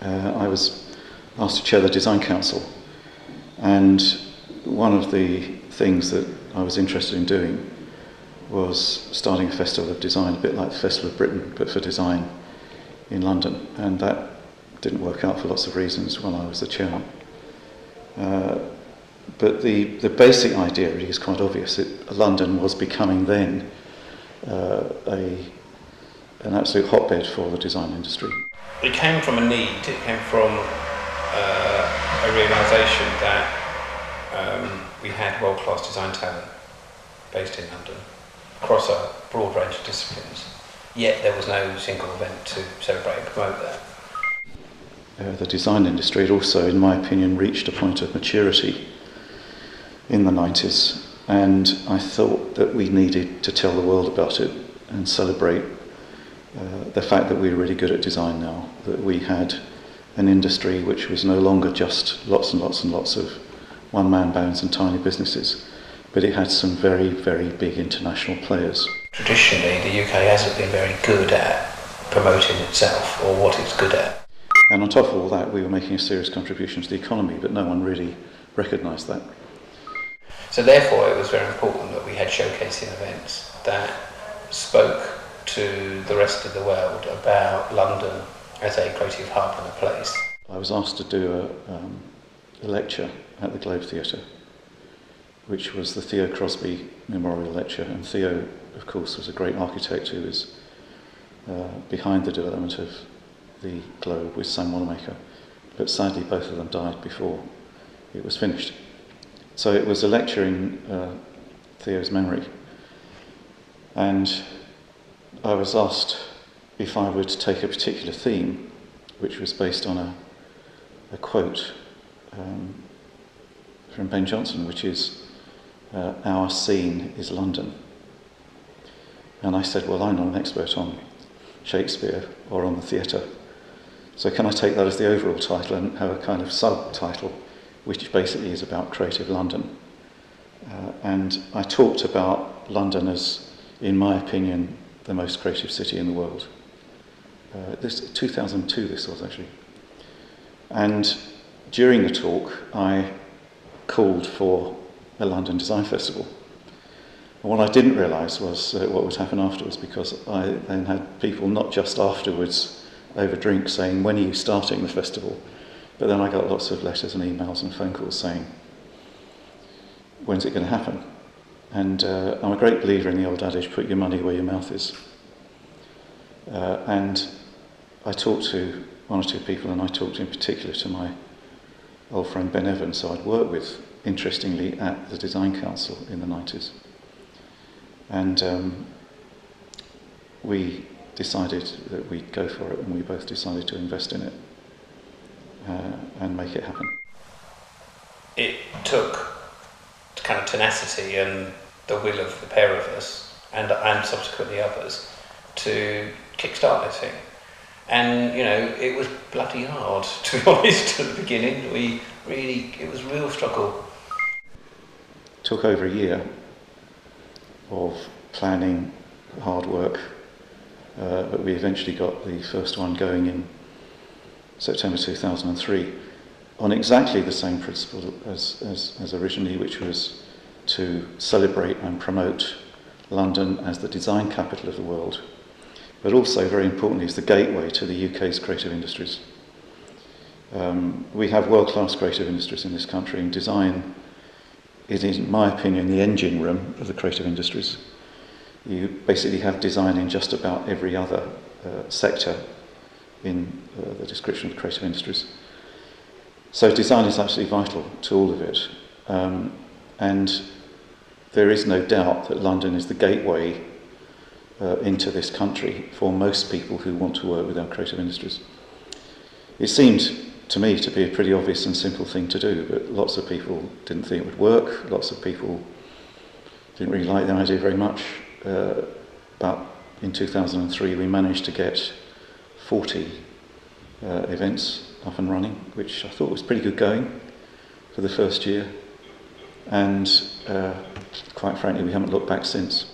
I was asked to chair the Design Council, and one of the things that I was interested in doing was starting a festival of design, a bit like the Festival of Britain, but for design in London, and that didn't work out for lots of reasons when I was the chairman. But the basic idea really is quite obvious. London was becoming then an absolute hotbed for the design industry. It came from a need, it came from a realisation that we had world-class design talent based in London across a broad range of disciplines, yet there was no single event to celebrate and promote that. The design industry had also, in my opinion, reached a point of maturity in the 90s, and I thought that we needed to tell the world about it and celebrate the fact that we were really good at design now, that we had an industry which was no longer just lots and lots and lots of one-man bands and tiny businesses, but it had some very, very big international players. Traditionally, the UK hasn't been very good at promoting itself or what it's good at. And on top of all that, we were making a serious contribution to the economy, but no one really recognised that. So therefore, it was very important that we had showcasing events that spoke to the rest of the world about London as a creative hub and a place. I was asked to do a lecture at the Globe Theatre, which was the Theo Crosby Memorial Lecture, and Theo, of course, was a great architect who was behind the development of the Globe with Sam Wanamaker, but sadly both of them died before it was finished. So it was a lecture in Theo's memory, and I was asked if I would take a particular theme, which was based on a quote from Ben Jonson, which is, "Our scene is London." And I said, well, I'm not an expert on Shakespeare or on the theatre, so can I take that as the overall title and have a kind of subtitle, which basically is about creative London. And I talked about London as, in my opinion, the most creative city in the world. 2002 this was actually. And during the talk, I called for a London Design Festival. And what I didn't realise was what would happen afterwards, because I then had people not just afterwards over drinks saying, when are you starting the festival? But then I got lots of letters and emails and phone calls saying, when's it going to happen? And I'm a great believer in the old adage, put your money where your mouth is. And I talked to one or two people, and I talked in particular to my old friend Ben Evans, who I'd worked with, interestingly, at the Design Council in the 90s. And we decided that we'd go for it, and we both decided to invest in it and make it happen. It took kind of tenacity and the will of the pair of us, and subsequently others, to kickstart this thing. And, you know, it was bloody hard, to be honest, at the beginning. It was a real struggle. It took over a year of planning, hard work, but we eventually got the first one going in September 2003 on exactly the same principle as originally, which was to celebrate and promote London as the design capital of the world, but also, very importantly, as the gateway to the UK's creative industries. We have world-class creative industries in this country, and design is, in my opinion, the engine room of the creative industries. You basically have design in just about every other sector in the description of creative industries. So design is absolutely vital to all of it. And there is no doubt that London is the gateway into this country for most people who want to work with our creative industries. It seemed to me to be a pretty obvious and simple thing to do, but lots of people didn't think it would work. Lots of people didn't really like the idea very much. But in 2003 we managed to get 40 events up and running, which I thought was pretty good going for the first year. And quite frankly, we haven't looked back since.